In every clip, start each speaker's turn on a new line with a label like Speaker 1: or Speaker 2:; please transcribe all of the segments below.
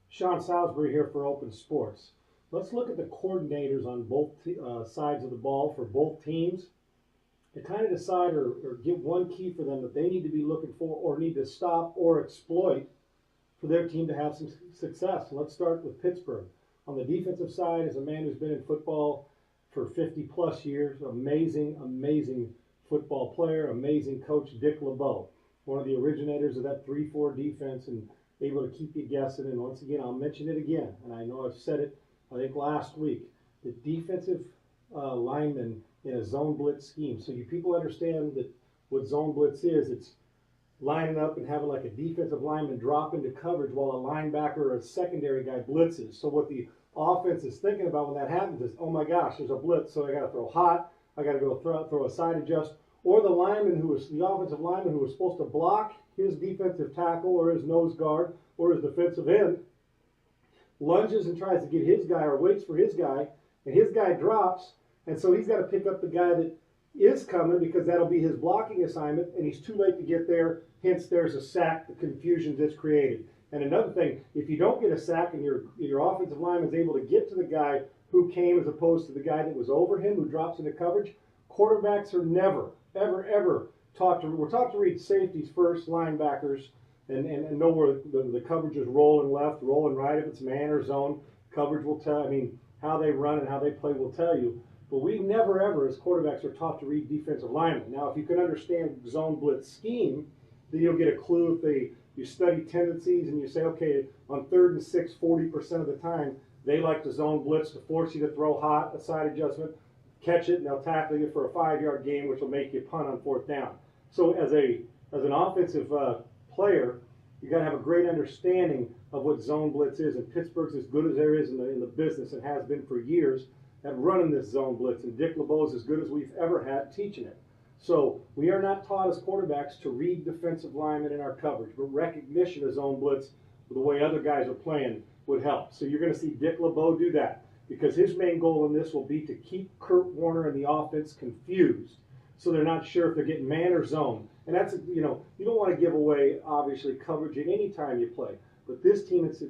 Speaker 1: Sean Salsibury here for Open Sports. Let's look at the coordinators on both sides of the ball for both teams to kind of decide or give one key for them that they need to be looking for or need to stop or exploit for their team to have some success. Let's start with Pittsburgh. On the defensive side is a man who's been in football for 50 plus years. Amazing football player, amazing coach, Dick Lebeau, one of the originators of that 3-4 defense and able to keep you guessing. And once again, I'll mention it again, and I know I've said it, I think last week, the defensive lineman in a zone blitz scheme. So you people understand that what zone blitz is. It's lining up and having like a defensive lineman drop into coverage while a linebacker or a secondary guy blitzes. So what the offense is thinking about when that happens is, oh my gosh, there's a blitz, so I got to throw hot, I got to go throw a side adjust. Or the offensive lineman who was supposed to block his defensive tackle or his nose guard or his defensive end lunges and tries to get his guy or waits for his guy, and his guy drops, and so he's got to pick up the guy that is coming because that'll be his blocking assignment, and he's too late to get there, hence there's a sack, the confusion that's created. And another thing, if you don't get a sack and your offensive lineman's able to get to the guy who came as opposed to the guy that was over him who drops into coverage, quarterbacks are never, ever taught to, we're taught to read safeties first, linebackers, and know where the coverage is rolling left, rolling right. If it's man or zone, coverage will tell, how they run and how they play will tell you. But we never ever, as quarterbacks, are taught to read defensive linemen. Now, if you can understand zone blitz scheme, then you'll get a clue if you study tendencies and you say, okay, on 3rd and 6, 40% of the time, they like to zone blitz to force you to throw hot, a side adjustment, catch it, and they'll tackle you for a 5-yard gain, which will make you punt on 4th down. So as an offensive player, you got to have a great understanding of what zone blitz is. And Pittsburgh's as good as there is in the business and has been for years at running this zone blitz. And Dick Lebeau is as good as we've ever had teaching it. So we are not taught as quarterbacks to read defensive linemen in our coverage, but recognition of zone blitz the way other guys are playing would help. So you're going to see Dick Lebeau do that because his main goal in this will be to keep Kurt Warner and the offense confused so they're not sure if they're getting man or zone. And that's, you don't want to give away, obviously, coverage at any time you play. But this team is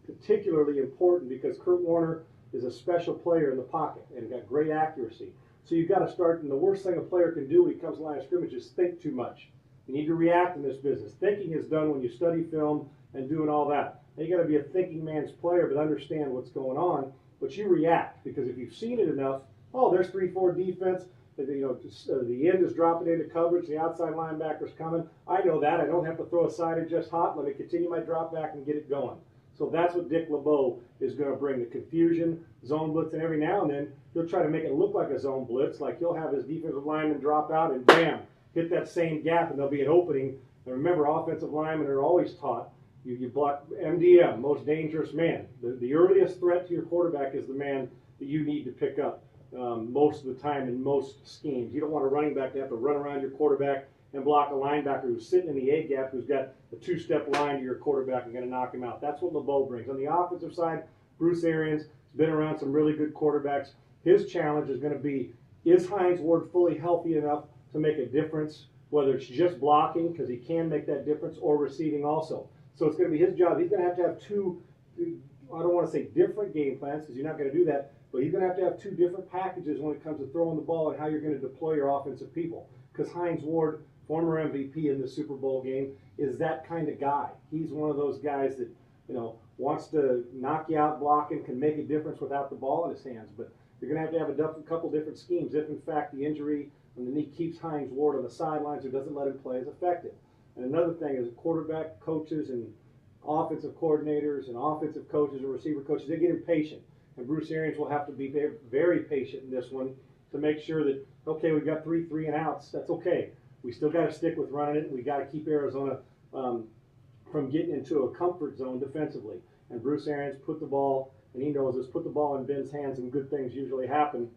Speaker 1: particularly important because Kurt Warner is a special player in the pocket and got great accuracy. So you've got to start, and the worst thing a player can do when he comes to the line of scrimmage is think too much. You need to react in this business. Thinking is done when you study film and doing all that. Now you got to be a thinking man's player but understand what's going on, but you react because if you've seen it enough, oh, there's 3-4 defense, the end is dropping into coverage, the outside linebacker's coming. I know that. I don't have to throw a side adjust hot. Let me continue my drop back and get it going. So that's what Dick Lebeau is going to bring, the confusion, zone blitz, and every now and then he'll try to make it look like a zone blitz, like he'll have his defensive lineman drop out and bam, hit that same gap and there'll be an opening. And remember, offensive linemen are always taught, you block MDM, most dangerous man. The earliest threat to your quarterback is the man that you need to pick up most of the time in most schemes. You don't want a running back to have to run around your quarterback and block a linebacker who's sitting in the A gap, who's got a 2-step line to your quarterback and going to knock him out. That's what Lebeau brings. On the offensive side, Bruce Arians has been around some really good quarterbacks. His challenge is going to be, is Hines Ward fully healthy enough to make a difference, whether it's just blocking, because he can make that difference, or receiving also. So it's going to be his job. He's going to have two, I don't want to say different game plans, because you're not going to do that, but he's going to have 2 different packages when it comes to throwing the ball and how you're going to deploy your offensive people. Because Hines Ward, former MVP in the Super Bowl game, is that kind of guy. He's one of those guys that, wants to knock you out blocking, can make a difference without the ball in his hands. But you're going to have a couple different schemes if, in fact, the injury on the knee keeps Hines Ward on the sidelines or doesn't let him play as effective. And another thing is quarterback coaches and offensive coordinators and offensive coaches and receiver coaches, they get impatient. And Bruce Arians will have to be very, very patient in this one to make sure that, okay, we've got 3 and outs. That's okay. We still got to stick with running it. We got to keep Arizona from getting into a comfort zone defensively. And Bruce Arians put the ball, and he knows this, put the ball in Ben's hands and good things usually happen.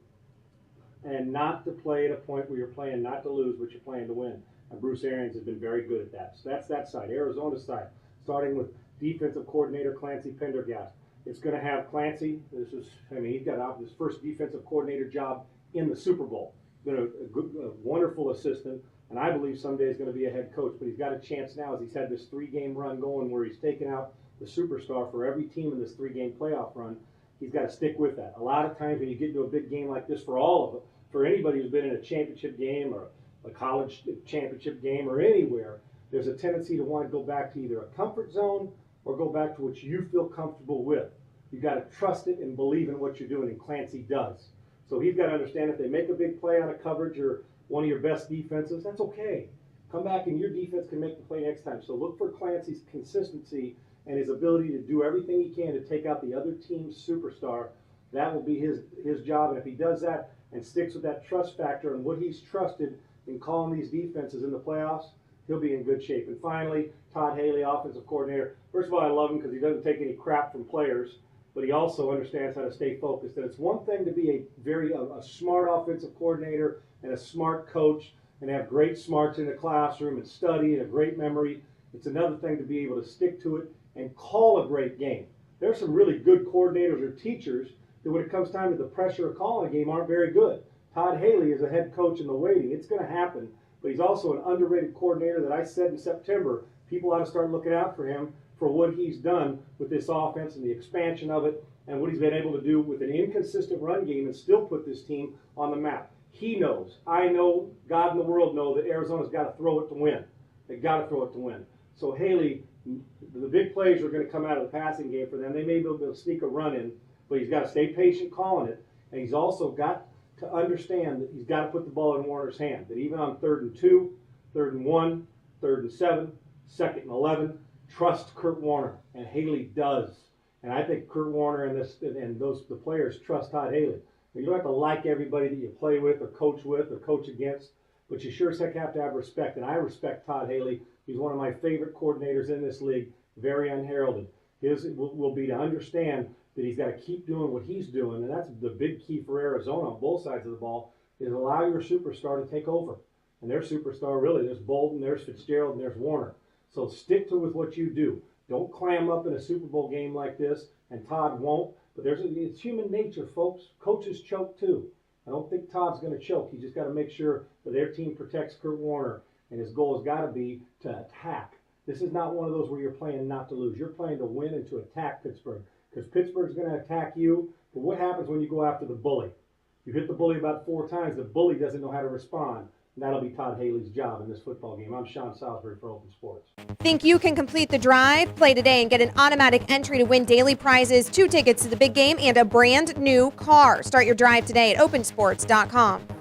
Speaker 1: And not to play at a point where you're playing not to lose, but you're playing to win. And Bruce Arians has been very good at that. So that's that side. Arizona's side, starting with defensive coordinator Clancy Pendergast. It's going to have Clancy. He's got his first defensive coordinator job in the Super Bowl. Been a wonderful assistant, and I believe someday he's going to be a head coach. But he's got a chance now as he's had this 3-game run going where he's taken out the superstar for every team in this 3-game playoff run. He's got to stick with that. A lot of times when you get into a big game like this, for all of it, for anybody who's been in a championship game or a college championship game or anywhere, there's a tendency to want to go back to either a comfort zone or go back to what you feel comfortable with. You've got to trust it and believe in what you're doing, and Clancy does. So he's got to understand if they make a big play on a coverage or one of your best defenses, that's okay. Come back and your defense can make the play next time. So look for Clancy's consistency and his ability to do everything he can to take out the other team's superstar. That will be his job, and if he does that and sticks with that trust factor and what he's trusted in calling these defenses in the playoffs, he'll be in good shape. And finally, Todd Haley, offensive coordinator. First of all, I love him because he doesn't take any crap from players, but he also understands how to stay focused. And it's one thing to be a smart offensive coordinator and a smart coach and have great smarts in the classroom and study and a great memory. It's another thing to be able to stick to it and call a great game. There's some really good coordinators or teachers that when it comes time to the pressure of calling a game aren't very good. Todd Haley is a head coach in the waiting. It's going to happen, but he's also an underrated coordinator that I said in September, people ought to start looking out for him for what he's done with this offense and the expansion of it and what he's been able to do with an inconsistent run game and still put this team on the map. He knows, I know, God and the world know that Arizona's got to throw it to win. They've got to throw it to win. So Haley, the big plays are going to come out of the passing game for them. They may be able to sneak a run in, but he's got to stay patient calling it. And he's also got to understand that he's got to put the ball in Warner's hand. That even on 3rd and 2, 3rd and 1, 3rd and 7, 2nd and 11, trust Kurt Warner. And Haley does. And I think Kurt Warner and the players trust Todd Haley. You don't have to like everybody that you play with or coach against, but you sure as heck have to have respect. And I respect Todd Haley. He's one of my favorite coordinators in this league, very unheralded. His will be to understand that he's got to keep doing what he's doing, and that's the big key for Arizona on both sides of the ball, is allow your superstar to take over. And their superstar, really, there's Bolden, there's Fitzgerald, and there's Warner. So stick to with what you do. Don't clam up in a Super Bowl game like this, and Todd won't. But it's human nature, folks. Coaches choke too. I don't think Todd's going to choke. He's just got to make sure that their team protects Kurt Warner, and his goal has got to be to attack. This is not one of those where you're playing not to lose. You're playing to win and to attack Pittsburgh, because Pittsburgh's going to attack you. But what happens when you go after the bully? You hit the bully about 4 times. The bully doesn't know how to respond. And that'll be Todd Haley's job in this football game. I'm Sean Salsibury for Open Sports.
Speaker 2: Think you can complete the drive? Play today and get an automatic entry to win daily prizes, 2 tickets to the big game, and a brand new car. Start your drive today at opensports.com.